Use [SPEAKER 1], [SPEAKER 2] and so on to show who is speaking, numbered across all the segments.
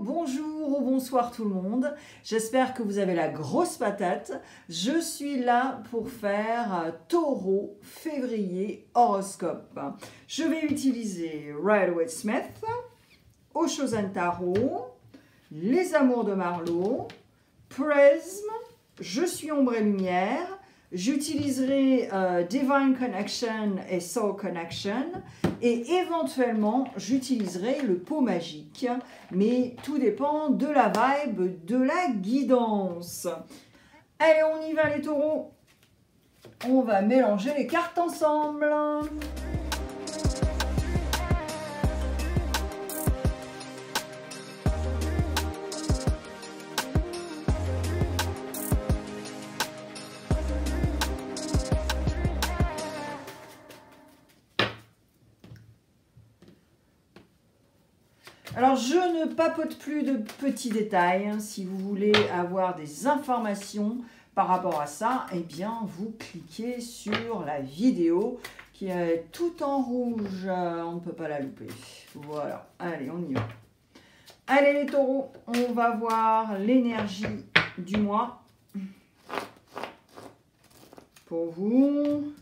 [SPEAKER 1] bonjour ou bonsoir tout le monde. J'espère que vous avez la grosse patate. Je suis là pour faire taureau février horoscope. Je vais utiliser Rider-Waite-Smith, Osho-Zen Tarot, Les Amours de Marlowe, Prism, Je suis ombre et lumière. J'utiliserai Divine Connection et Soul Connection et éventuellement j'utiliserai le pot magique, mais tout dépend de la vibe, de la guidance. Allez, on y va les taureaux, on va mélanger les cartes ensemble. Alors, je ne papote plus de petits détails. Hein. Si vous voulez avoir des informations par rapport à ça, eh bien, vous cliquez sur la vidéo qui est tout en rouge. On ne peut pas la louper. Voilà. Allez, on y va. Allez, les taureaux, on va voir l'énergie du mois pour vous.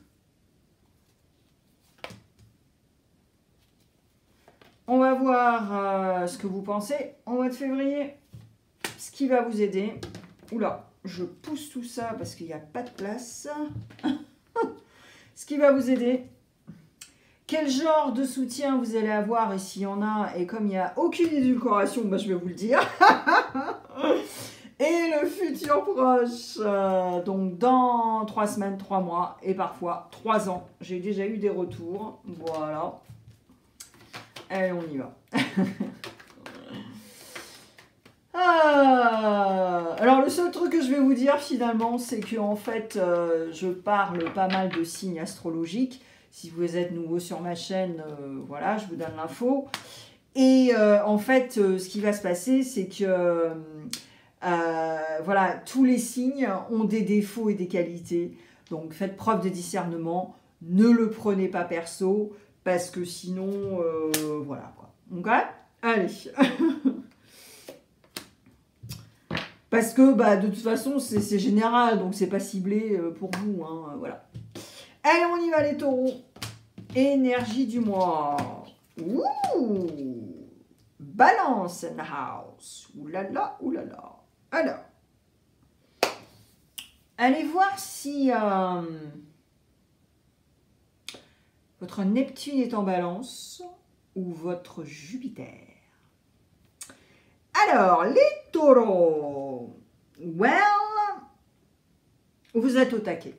[SPEAKER 1] On va voir ce que vous pensez en mois de février, ce qui va vous aider. Oula, je pousse tout ça parce qu'il n'y a pas de place. Ce qui va vous aider. Quel genre de soutien vous allez avoir et s'il y en a. Et comme il n'y a aucune édulcoration, bah, je vais vous le dire. Et le futur proche. Donc dans 3 semaines, 3 mois et parfois 3 ans. J'ai déjà eu des retours. Voilà. Allez, on y va. Alors, le seul truc que je vais vous dire, finalement, c'est que en fait, je parle pas mal de signes astrologiques. Si vous êtes nouveau sur ma chaîne, voilà, je vous donne l'info. Et en fait, ce qui va se passer, c'est que voilà, tous les signes ont des défauts et des qualités. Donc, faites preuve de discernement. Ne le prenez pas perso. Parce que sinon, voilà quoi. Ok? Allez. Parce que bah, de toute façon, c'est général, donc c'est pas ciblé pour vous. Hein, voilà. Allez, on y va les taureaux. Énergie du mois. Ouh! Balance in the house. Oulala, oulala. Alors. Allez voir si... votre Neptune est en balance ou votre Jupiter. Alors, les taureaux. Well, vous êtes au taquet.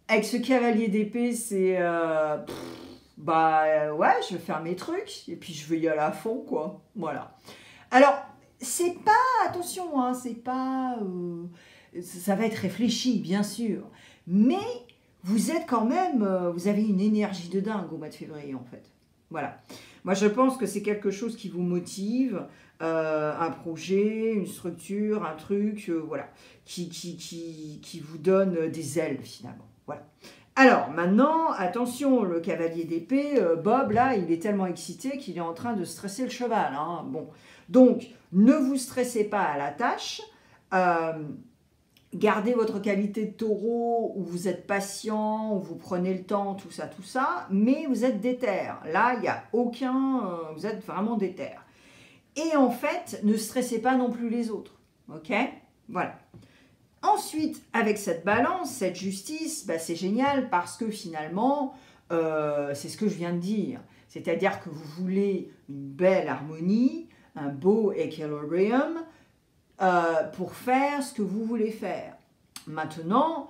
[SPEAKER 1] Avec ce cavalier d'épée, c'est... bah ouais, je vais faire mes trucs et puis je vais y aller à fond, quoi. Voilà. Alors, c'est pas... Attention, hein, c'est pas... ça va être réfléchi, bien sûr. Mais vous êtes quand même, vous avez une énergie de dingue au mois de février en fait. Voilà. Moi je pense que c'est quelque chose qui vous motive, un projet, une structure, un truc, voilà, qui vous donne des ailes finalement. Voilà. Alors maintenant, attention, le cavalier d'épée, Bob là, il est tellement excité qu'il est en train de stresser le cheval. Hein. Bon, donc ne vous stressez pas à la tâche. Gardez votre qualité de taureau où vous êtes patient, où vous prenez le temps, tout ça, mais vous êtes déter. Là, il n'y a aucun... vous êtes vraiment déter. Et en fait, ne stressez pas non plus les autres. Ok? Voilà. Ensuite, avec cette balance, cette justice, bah, c'est génial parce que finalement, c'est ce que je viens de dire. C'est-à-dire que vous voulez une belle harmonie, un beau équilibrium, pour faire ce que vous voulez faire. Maintenant,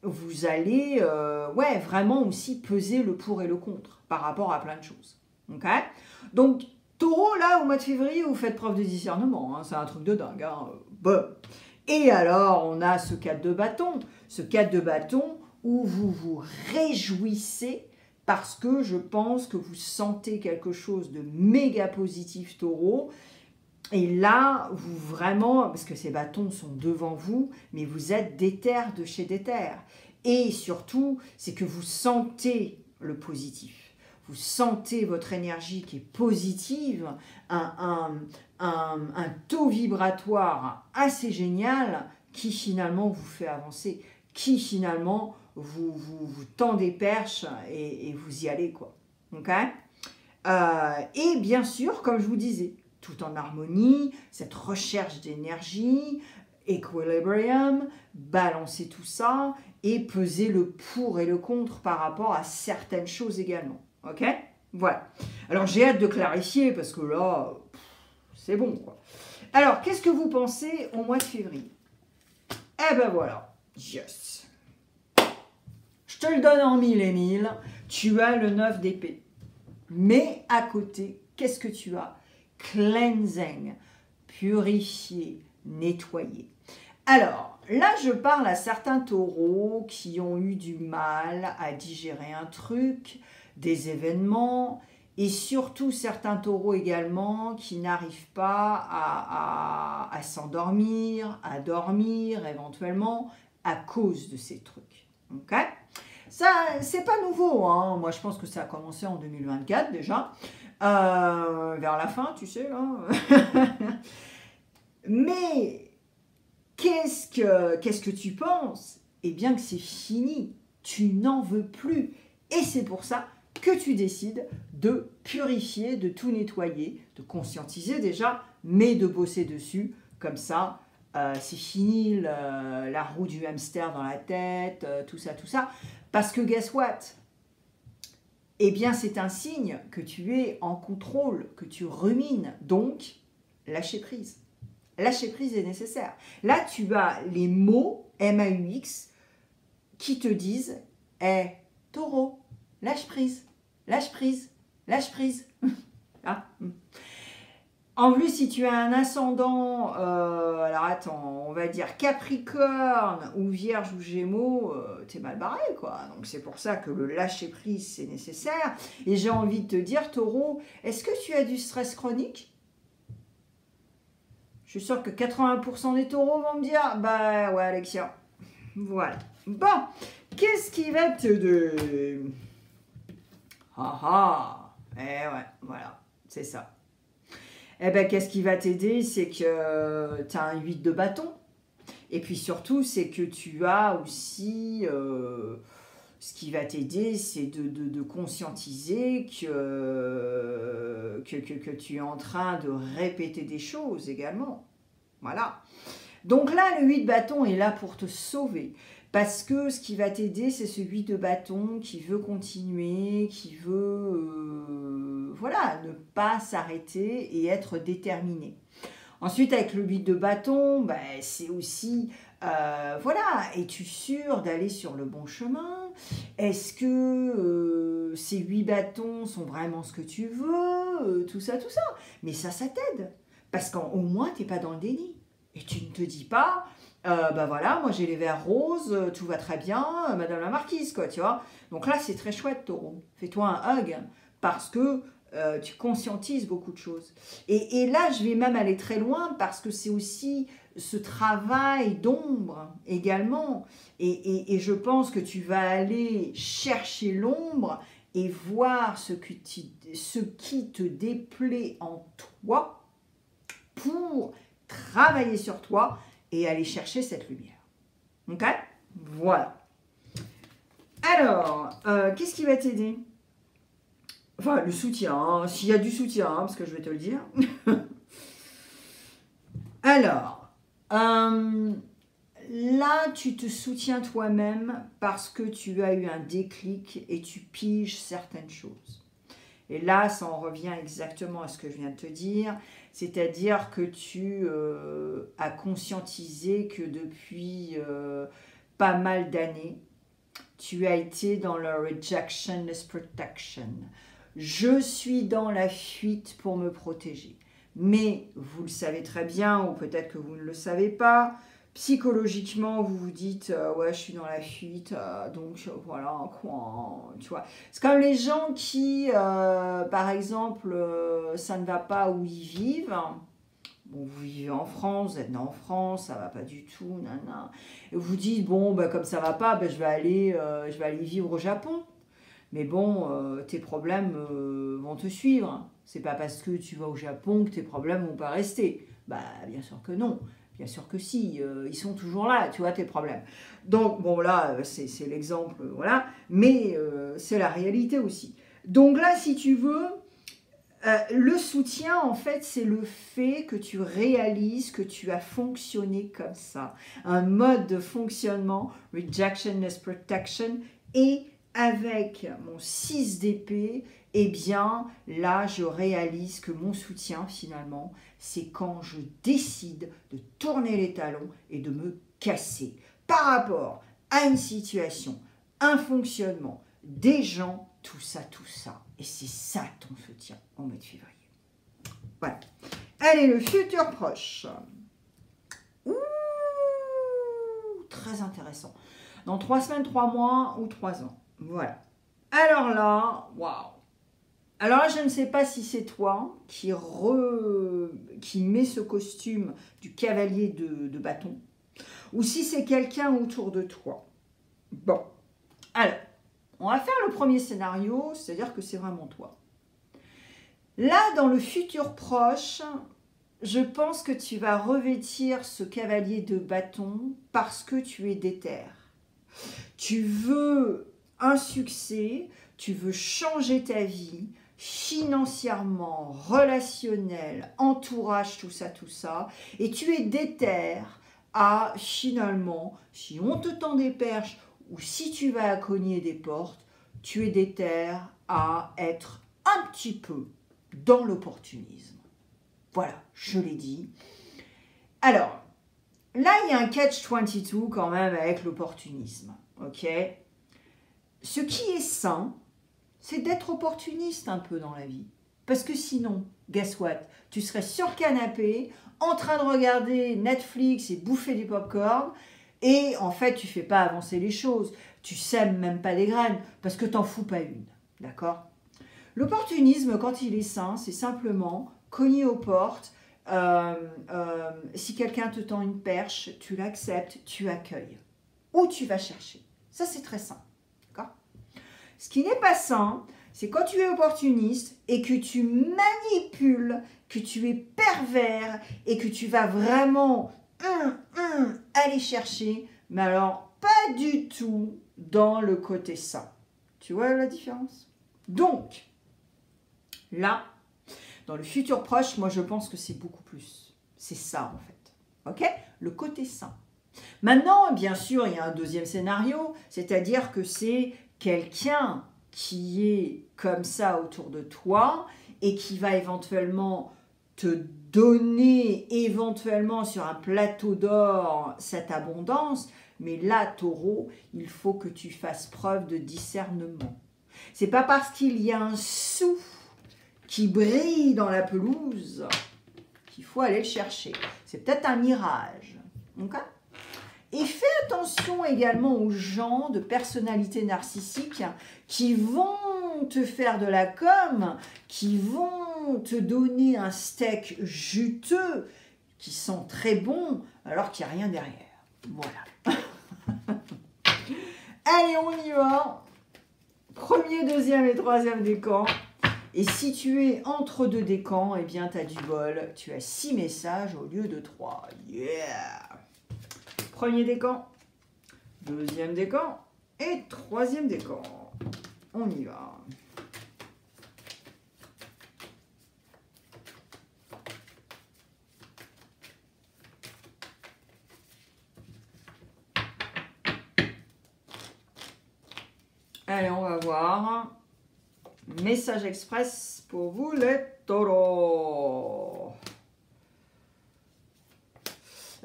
[SPEAKER 1] vous allez ouais, vraiment aussi peser le pour et le contre par rapport à plein de choses. Okay? Donc, taureau, là, au mois de février, vous faites preuve de discernement. Hein, c'est un truc de dingue. Hein, bon. Et alors, on a ce 4 de bâton. Ce 4 de bâton où vous vous réjouissez parce que je pense que vous sentez quelque chose de méga positif, taureau. Et là, vous vraiment, parce que ces bâtons sont devant vous, mais vous êtes déter de chez déter. Et surtout, c'est que vous sentez le positif. vous sentez votre énergie qui est positive, un taux vibratoire assez génial qui finalement vous fait avancer, qui finalement vous tend des perches et vous y allez, quoi. Ok? Et bien sûr, comme je vous disais, tout en harmonie, cette recherche d'énergie, equilibrium, balancer tout ça et peser le pour et le contre par rapport à certaines choses également. Ok? Voilà. Alors j'ai hâte de clarifier parce que là, c'est bon, quoi. Alors, qu'est-ce que vous pensez au mois de février? Eh ben voilà. Yes. Je te le donne en 1000 et 1000. Tu as le 9 d'épée. Mais à côté, qu'est-ce que tu as? Cleansing, purifier, nettoyer. Alors, là, je parle à certains taureaux qui ont eu du mal à digérer un truc, des événements, et surtout certains taureaux également qui n'arrivent pas à s'endormir, à dormir éventuellement à cause de ces trucs. Ok? Ça, c'est pas nouveau, hein. Moi, je pense que ça a commencé en 2024 déjà, vers la fin, tu sais. Hein. Mais qu'est-ce que tu penses? Eh bien que c'est fini, tu n'en veux plus. Et c'est pour ça que tu décides de purifier, de tout nettoyer, de conscientiser déjà, mais de bosser dessus, comme ça, c'est fini la roue du hamster dans la tête, tout ça, tout ça. Parce que guess what? Eh bien, c'est un signe que tu es en contrôle, que tu rumines. Donc, lâcher prise. Lâcher prise est nécessaire. Là, tu as les mots MAUX qui te disent « Eh, taureau, lâche prise, lâche prise, lâche prise. » Ah. En plus, si tu as un ascendant, alors attends, on va dire Capricorne ou Vierge ou Gémeaux, t'es mal barré, quoi. Donc c'est pour ça que le lâcher prise, c'est nécessaire. Et j'ai envie de te dire, taureau, est-ce que tu as du stress chronique? Je suis sûre que 80% des taureaux vont me dire, bah ouais, Alexia. Voilà. Bon, qu'est-ce qui va te dire? Ah ah, eh ouais, voilà, c'est ça. Eh bien, qu'est-ce qui va t'aider? C'est que tu as un 8 de bâton. Et puis surtout, c'est que tu as aussi... ce qui va t'aider, c'est de conscientiser que tu es en train de répéter des choses également. Voilà. Donc là, le 8 de bâton est là pour te sauver. Parce que ce qui va t'aider, c'est ce 8 de bâton qui veut continuer, qui veut voilà, ne pas s'arrêter et être déterminé. Ensuite, avec le 8 de bâton, ben, c'est aussi, voilà, es-tu sûr d'aller sur le bon chemin? Est-ce que ces 8 bâtons sont vraiment ce que tu veux? Tout ça, tout ça. Mais ça t'aide. Parce qu'au moins, tu n'es pas dans le déni. Et tu ne te dis pas, ben voilà, moi j'ai les verres roses, tout va très bien, Madame la Marquise, quoi, tu vois. Donc là, c'est très chouette, taureau. Fais-toi un hug, parce que tu conscientises beaucoup de choses. Et là, je vais même aller très loin, parce que c'est aussi ce travail d'ombre également. Et je pense que tu vas aller chercher l'ombre et voir ce qui te déplaît en toi pour travailler sur toi et aller chercher cette lumière. Ok? Voilà. Alors, qu'est-ce qui va t'aider? Enfin, le soutien, hein, s'il y a du soutien, hein, parce que je vais te le dire. Alors, là, tu te soutiens toi-même parce que tu as eu un déclic et tu piges certaines choses. Et là, ça en revient exactement à ce que je viens de te dire, c'est-à-dire que tu as conscientisé que depuis pas mal d'années, tu as été dans le rejectionless protection. Je suis dans la fuite pour me protéger. Mais vous le savez très bien, ou peut-être que vous ne le savez pas, psychologiquement, vous vous dites ouais, je suis dans la fuite, donc voilà, quoi, tu vois. C'est comme les gens qui, par exemple, ça ne va pas où ils vivent. Bon, vous vivez en France, vous êtes né en France, ça va pas du tout, nanana. Et vous dites, bon, bah, comme ça va pas, bah, je vais aller vivre au Japon. Mais bon, tes problèmes vont te suivre. C'est pas parce que tu vas au Japon que tes problèmes vont pas rester. Bah, bien sûr que non. Bien sûr que si, ils sont toujours là, tu vois, tes problèmes. Donc, bon, là, c'est l'exemple, voilà. Mais c'est la réalité aussi. Donc là, si tu veux, le soutien, en fait, c'est le fait que tu réalises que tu as fonctionné comme ça. Un mode de fonctionnement, rejectionness protection, et avec mon 6 d'épée, eh bien, là, je réalise que mon soutien, finalement, c'est quand je décide de tourner les talons et de me casser par rapport à une situation, un fonctionnement, des gens, tout ça, tout ça. Et c'est ça ton soutien en mois de février. Voilà. Allez, le futur proche. Ouh, très intéressant. Dans 3 semaines, 3 mois ou 3 ans. Voilà. Alors là, waouh. Alors là, je ne sais pas si c'est toi qui met ce costume du cavalier de bâton ou si c'est quelqu'un autour de toi. Bon. Alors, on va faire le premier scénario, c'est-à-dire que c'est vraiment toi. Là, dans le futur proche, je pense que tu vas revêtir ce cavalier de bâton parce que tu es déter. Tu veux un succès, tu veux changer ta vie, financièrement, relationnel, entourage, tout ça, et tu es déter à finalement, si on te tend des perches ou si tu vas cogner des portes, tu es déter à être un petit peu dans l'opportunisme. Voilà, je l'ai dit. Alors, là, il y a un catch-22 quand même avec l'opportunisme, ok? Ce qui est sain, c'est d'être opportuniste un peu dans la vie. Parce que sinon, guess what? Tu serais sur le canapé, en train de regarder Netflix et bouffer du popcorn, et en fait, tu ne fais pas avancer les choses. Tu sèmes même pas des graines, parce que tu n'en fous pas une. D'accord? L'opportunisme, quand il est sain, c'est simplement cogner aux portes. Si quelqu'un te tend une perche, tu l'acceptes, tu accueilles. Ou tu vas chercher. Ça, c'est très sain. Ce qui n'est pas sain, c'est quand tu es opportuniste et que tu manipules, que tu es pervers et que tu vas vraiment aller chercher, mais alors pas du tout dans le côté sain. Tu vois la différence? Donc, là, dans le futur proche, moi je pense que c'est beaucoup plus. C'est ça en fait. Ok? Le côté sain. Maintenant, bien sûr, il y a un deuxième scénario, c'est-à-dire que c'est quelqu'un qui est comme ça autour de toi et qui va éventuellement te donner éventuellement sur un plateau d'or cette abondance, mais là, taureau, il faut que tu fasses preuve de discernement. C'est pas parce qu'il y a un sou qui brille dans la pelouse qu'il faut aller le chercher. C'est peut-être un mirage. Okay? Et fais attention également aux gens de personnalité narcissique qui vont te faire de la com, qui vont te donner un steak juteux, qui sent très bon, alors qu'il n'y a rien derrière. Voilà. Allez, on y va. Premier, deuxième et troisième décan. Et si tu es entre deux décans, eh bien, tu as du bol. Tu as 6 messages au lieu de 3. Yeah! Premier décan, deuxième décan et troisième décan. On y va. Allez, on va voir. Message express pour vous les taureaux.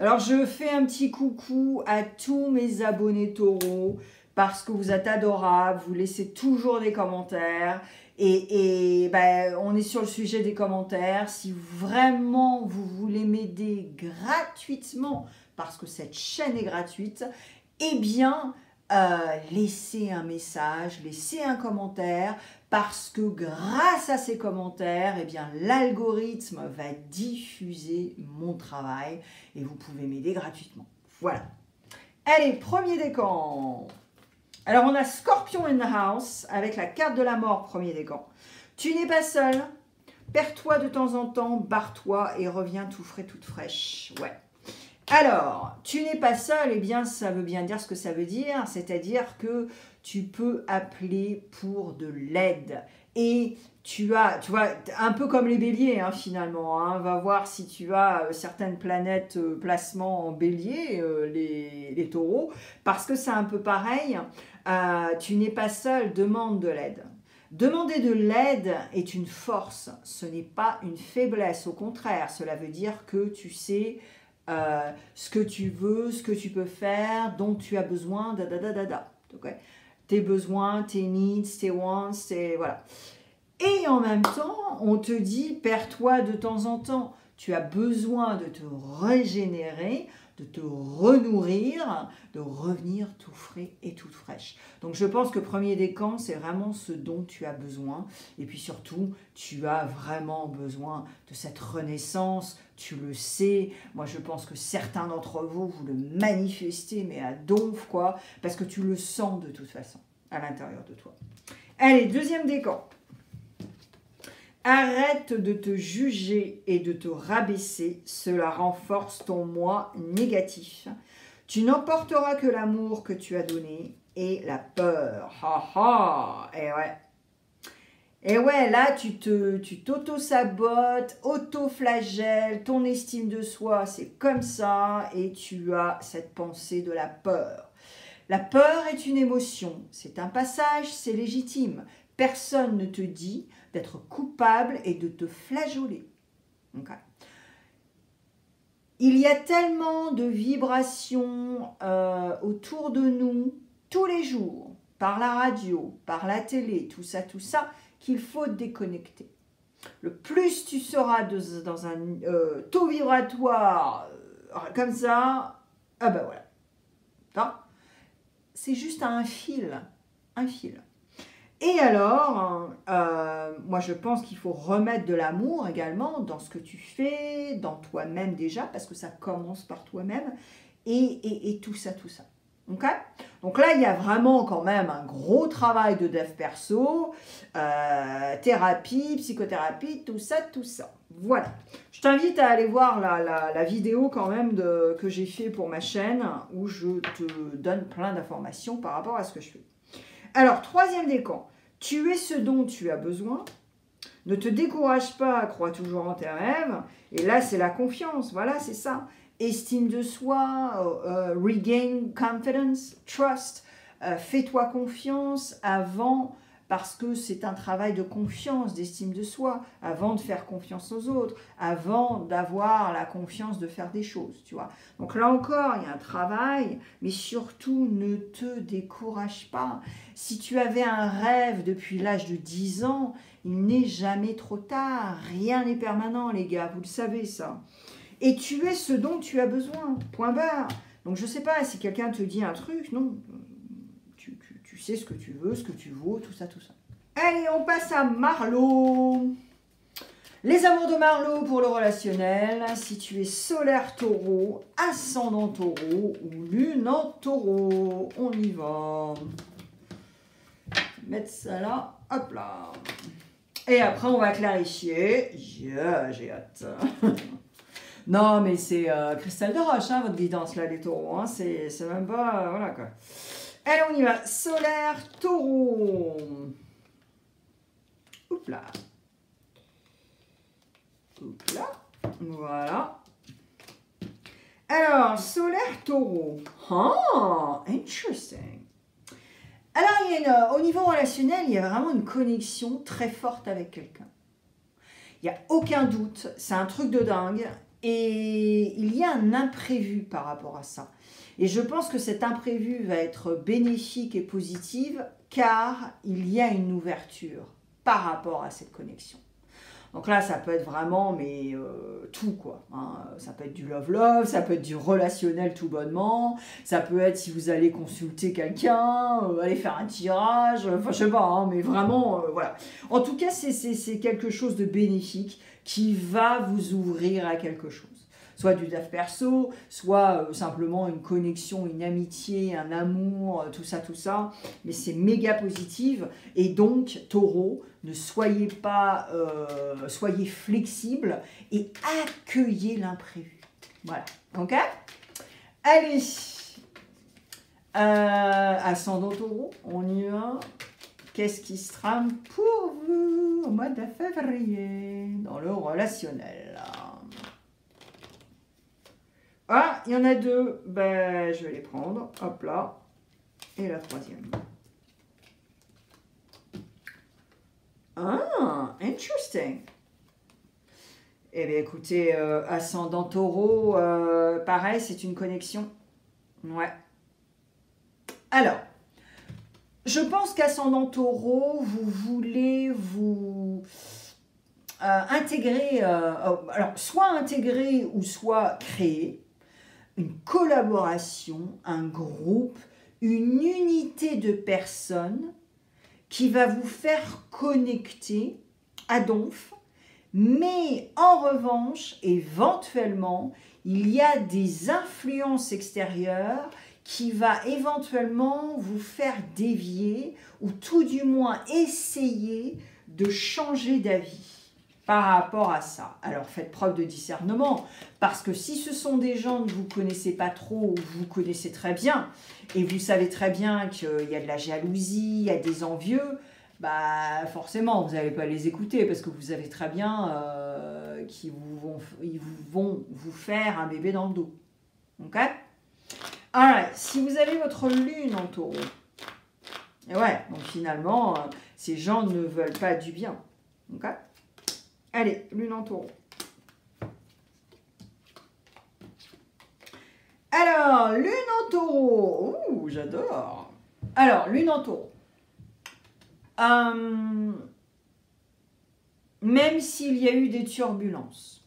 [SPEAKER 1] Alors, je fais un petit coucou à tous mes abonnés taureaux parce que vous êtes adorables, vous laissez toujours des commentaires et ben, on est sur le sujet des commentaires. Si vraiment vous voulez m'aider gratuitement, parce que cette chaîne est gratuite, eh bien, laissez un message, laissez un commentaire, parce que grâce à ces commentaires, eh bien, l'algorithme va diffuser mon travail et vous pouvez m'aider gratuitement. Voilà. Allez, premier décan. Alors, on a Scorpion in the house avec la carte de la mort, premier décan. Tu n'es pas seul. Perds-toi de temps en temps, barre-toi et reviens tout frais, toute fraîche. Ouais. Alors, tu n'es pas seul, eh bien, ça veut bien dire ce que ça veut dire, c'est-à-dire que tu peux appeler pour de l'aide. Et tu vois, un peu comme les béliers, hein, finalement. Hein, va voir si tu as certaines planètes placement en bélier, les taureaux, parce que c'est un peu pareil. Tu n'es pas seul, demande de l'aide. Demander de l'aide est une force, ce n'est pas une faiblesse, au contraire, cela veut dire que tu sais ce que tu veux, ce que tu peux faire, dont tu as besoin, okay. Tes besoins, tes needs, tes wants, voilà. Et en même temps, on te dit, perds-toi de temps en temps, tu as besoin de te régénérer, de te renourrir, de revenir tout frais et toute fraîche. Donc je pense que premier décan, c'est vraiment ce dont tu as besoin. Et puis surtout, tu as vraiment besoin de cette renaissance, tu le sais. Moi je pense que certains d'entre vous, vous le manifestez, mais à donf quoi, parce que tu le sens de toute façon, à l'intérieur de toi. Allez, deuxième décan. Arrête de te juger et de te rabaisser, cela renforce ton moi négatif. Tu n'emporteras que l'amour que tu as donné et la peur. Ha ha. Et ouais. Et ouais, là, tu t'auto-sabotes, auto-flagelles, ton estime de soi, c'est comme ça, et tu as cette pensée de la peur. La peur est une émotion, c'est un passage, c'est légitime. Personne ne te dit d'être coupable et de te flageoler. Okay. Il y a tellement de vibrations autour de nous, tous les jours, par la radio, par la télé, tout ça, qu'il faut déconnecter. Le plus tu seras dans un taux vibratoire comme ça, ah ben voilà. C'est juste un fil, Et alors, moi je pense qu'il faut remettre de l'amour également dans ce que tu fais, dans toi-même déjà, parce que ça commence par toi-même, et tout ça. Okay. Donc là, il y a vraiment quand même un gros travail de dev perso, thérapie, psychothérapie, tout ça. Voilà. Je t'invite à aller voir la vidéo quand même que j'ai fait pour ma chaîne, où je te donne plein d'informations par rapport à ce que je fais. Alors, troisième décan, tu es ce dont tu as besoin, ne te décourage pas, crois toujours en tes rêves, et là c'est la confiance, voilà c'est ça, estime de soi, regain confidence, trust, fais-toi confiance avant, parce que c'est un travail de confiance, d'estime de soi, avant de faire confiance aux autres, avant d'avoir la confiance de faire des choses, tu vois. Donc là encore, il y a un travail, mais surtout, ne te décourage pas. Si tu avais un rêve depuis l'âge de 10 ans, il n'est jamais trop tard. Rien n'est permanent, les gars, vous le savez ça. Et tu es ce dont tu as besoin, point barre. Donc je ne sais pas, si quelqu'un te dit un truc, non, tu sais ce que tu veux, ce que tu vaux, tout ça. Allez, on passe à Marlo. Les amours de Marlo pour le relationnel, si tu es solaire taureau, ascendant taureau ou lune en taureau, on y va. Mettre ça là, hop là. Et après, on va clarifier. J'ai hâte. Non, mais c'est cristal de roche, hein, votre guidance, là, les taureaux. Hein, c'est même pas... voilà, quoi. Allez, on y va. Solaire, taureau. Oups là. Voilà. Alors, solaire, taureau. Ah, interesting. Alors, au niveau relationnel, il y a vraiment une connexion très forte avec quelqu'un. Il n'y a aucun doute, c'est un truc de dingue. Et il y a un imprévu par rapport à ça. Et je pense que cet imprévu va être bénéfique et positif car il y a une ouverture par rapport à cette connexion. Donc là, ça peut être vraiment, mais tout quoi. Hein. Ça peut être du love-love, ça peut être du relationnel tout bonnement, ça peut être si vous allez consulter quelqu'un, aller faire un tirage, enfin je sais pas, hein, mais vraiment, voilà. En tout cas, c'est quelque chose de bénéfique qui va vous ouvrir à quelque chose. soit du dev perso, soit simplement une connexion, une amitié, un amour, tout ça, mais c'est méga positif, et donc, taureau, ne soyez pas, soyez flexible, et accueillez l'imprévu. Voilà, ok? Allez, ascendant taureau, on y va. Qu'est-ce qui se trame pour vous au mois de février dans le relationnel? Ah, il y en a deux. Ben, je vais les prendre. Hop là. Et la troisième. Ah, interesting. Eh bien, écoutez, ascendant taureau, pareil, c'est une connexion. Ouais. Alors, je pense qu'ascendant taureau, vous voulez vous intégrer, alors soit intégrer ou soit créer une collaboration, un groupe, une unité de personnes qui va vous faire connecter à donf, mais en revanche, éventuellement, il y a des influences extérieures qui va éventuellement vous faire dévier ou tout du moins essayer de changer d'avis par rapport à ça. Alors faites preuve de discernement, parce que si ce sont des gens que vous ne connaissez pas trop ou vous connaissez très bien, et vous savez très bien qu'il y a de la jalousie, il y a des envieux, bah forcément vous n'allez pas les écouter parce que vous savez très bien qu'ils vont vous faire un bébé dans le dos. Ok? Alors, si vous avez votre lune en taureau, et ouais, donc finalement, ces gens ne veulent pas du bien. Ok? Allez, lune en taureau. Alors, lune en taureau. Ouh, j'adore. Alors, lune en taureau. Même s'il y a eu des turbulences,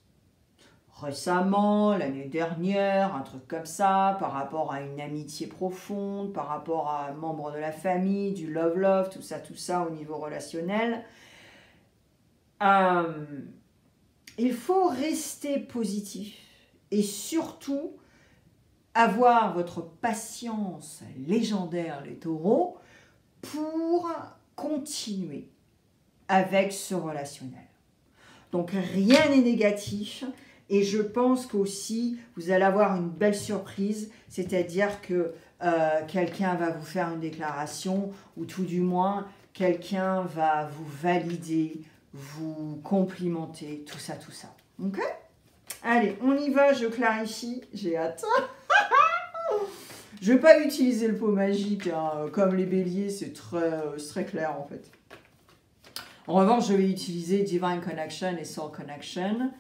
[SPEAKER 1] récemment, l'année dernière, un truc comme ça, par rapport à une amitié profonde, par rapport à un membre de la famille, du love, tout ça au niveau relationnel, il faut rester positif et surtout avoir votre patience légendaire, les taureaux, pour continuer avec ce relationnel. Donc rien n'est négatif et je pense qu'aussi vous allez avoir une belle surprise, c'est-à-dire que quelqu'un va vous faire une déclaration ou tout du moins quelqu'un va vous valider, vous complimenter, tout ça. Ok? Allez, on y va, je clarifie, j'ai hâte. Je ne vais pas utiliser le pot magique, hein, comme les béliers, c'est très clair en fait. En revanche, je vais utiliser Divine Connection et Soul Connection.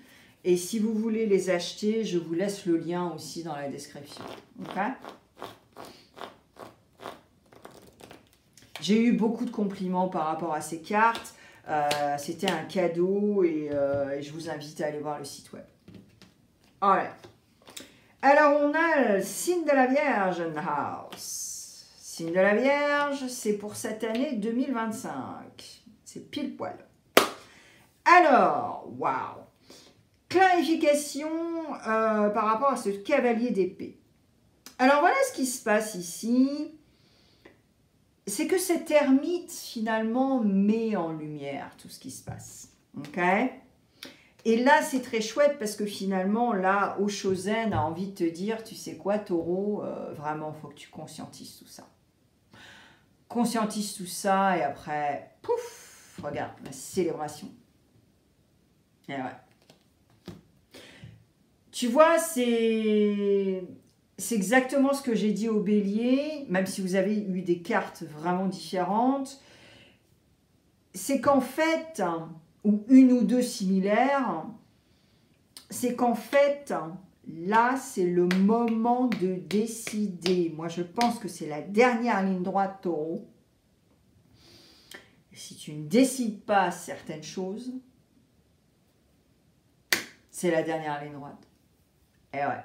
[SPEAKER 1] Et si vous voulez les acheter, je vous laisse le lien aussi dans la description. Okay? J'ai eu beaucoup de compliments par rapport à ces cartes. C'était un cadeau et je vous invite à aller voir le site web. Alright. Alors, on a le signe de la Vierge in the house. Signe de la Vierge, c'est pour cette année 2025. C'est pile poil. Alors, waouh. Clarification par rapport à ce cavalier d'épée. Alors, voilà ce qui se passe ici. C'est que cet ermite, finalement, met en lumière tout ce qui se passe. Ok? Et là, c'est très chouette parce que finalement, là, Oshozen a envie de te dire, tu sais quoi, taureau, vraiment, il faut que tu conscientises tout ça. Conscientise tout ça et après, pouf, regarde, la célébration. Et ouais. Tu vois, c'est exactement ce que j'ai dit au bélier, même si vous avez eu des cartes vraiment différentes. C'est qu'en fait, ou une ou deux similaires, c'est qu'en fait, là, c'est le moment de décider. Moi, je pense que c'est la dernière ligne droite, taureau. Si tu ne décides pas certaines choses, c'est la dernière ligne droite. Et ouais.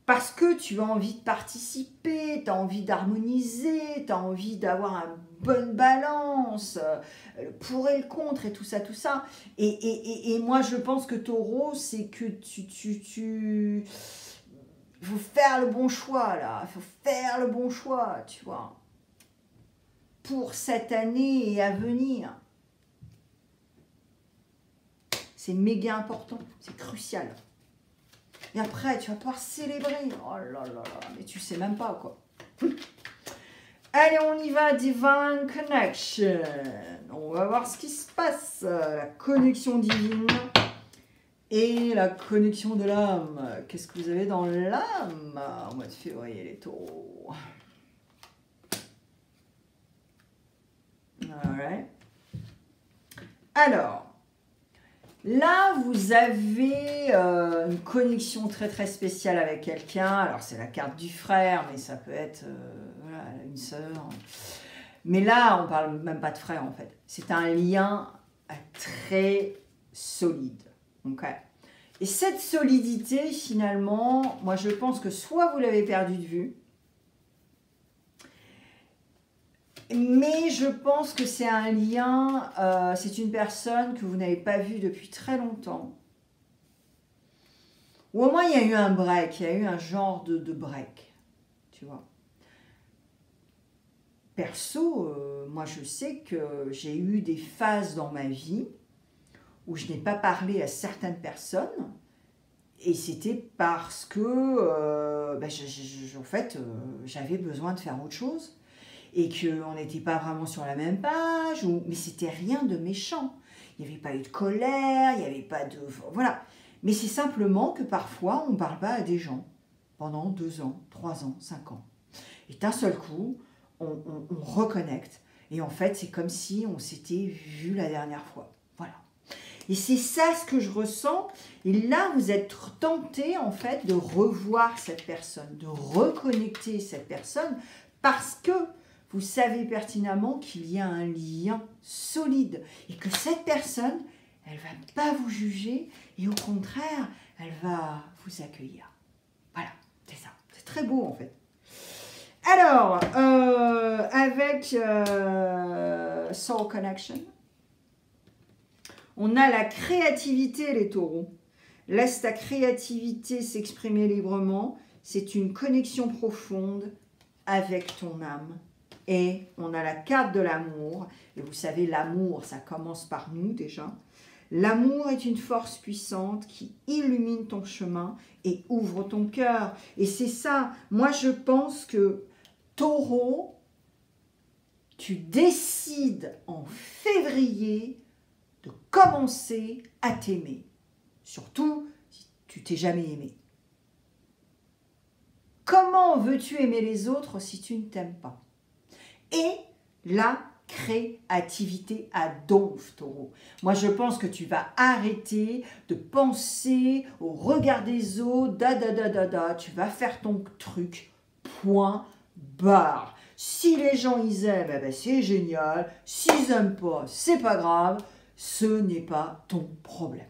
[SPEAKER 1] Parce que tu as envie de participer, tu as envie d'harmoniser, tu as envie d'avoir un bonne balance, le pour et le contre et tout ça, tout ça. Et moi, je pense que Taureau, c'est que il faut faire le bon choix, là. Il faut faire le bon choix, tu vois. Pour cette année et à venir. C'est méga important, c'est crucial. Et après, tu vas pouvoir célébrer. Oh là là là, mais tu sais même pas, quoi. Allez, on y va, Divine Connection. On va voir ce qui se passe. La connexion divine et la connexion de l'âme. Qu'est-ce que vous avez dans l'âme au mois de février, les taureaux? Alright. Alors, là, vous avez une connexion très très spéciale avec quelqu'un. Alors, c'est la carte du frère, mais ça peut être voilà, une sœur. Mais là, on parle même pas de frère en fait. C'est un lien très solide. Okay. Et cette solidité, finalement, moi je pense que soit vous l'avez perdu de vue, mais je pense que c'est un lien, c'est une personne que vous n'avez pas vue depuis très longtemps. Ou au moins il y a eu un break, il y a eu un genre de break, tu vois. Perso, moi je sais que j'ai eu des phases dans ma vie où je n'ai pas parlé à certaines personnes et c'était parce que en fait, j'avais besoin de faire autre chose. Et qu'on n'était pas vraiment sur la même page, mais c'était rien de méchant. Il n'y avait pas eu de colère, il n'y avait pas de... Voilà. Mais c'est simplement que parfois, on ne parle pas à des gens pendant 2 ans, 3 ans, 5 ans. Et d'un seul coup, on reconnecte. Et en fait, c'est comme si on s'était vu la dernière fois. Voilà. Et c'est ça ce que je ressens. Et là, vous êtes tenté, en fait, de revoir cette personne, de reconnecter cette personne, parce que vous savez pertinemment qu'il y a un lien solide et que cette personne, elle ne va pas vous juger et au contraire, elle va vous accueillir. Voilà, c'est ça. C'est très beau en fait. Alors, avec Soul Connection, on a la créativité, les taureaux. Laisse ta créativité s'exprimer librement. C'est une connexion profonde avec ton âme. Et on a la carte de l'amour. Et vous savez, l'amour, ça commence par nous déjà. L'amour est une force puissante qui illumine ton chemin et ouvre ton cœur. Et c'est ça, moi je pense que Taureau, tu décides en février de commencer à t'aimer. Surtout si tu t'es jamais aimé. Comment veux-tu aimer les autres si tu ne t'aimes pas ? Et la créativité à donf, Taureau. Moi, je pense que tu vas arrêter de penser au regard des autres, tu vas faire ton truc, point, barre. Si les gens, ils aiment, eh ben, c'est génial. S'ils n'aiment pas, c'est pas grave. Ce n'est pas ton problème.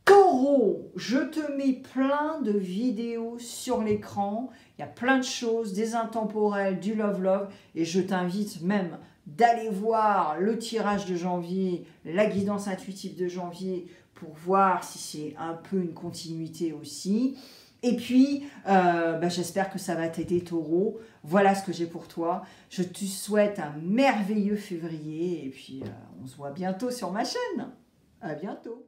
[SPEAKER 1] Taureau, je te mets plein de vidéos sur l'écran. Il y a plein de choses, des intemporels, du love-love. Et je t'invite même d'aller voir le tirage de janvier, la guidance intuitive de janvier, pour voir si c'est un peu une continuité aussi. Et puis, j'espère que ça va t'aider, Taureau. Voilà ce que j'ai pour toi. Je te souhaite un merveilleux février. Et puis, on se voit bientôt sur ma chaîne. À bientôt.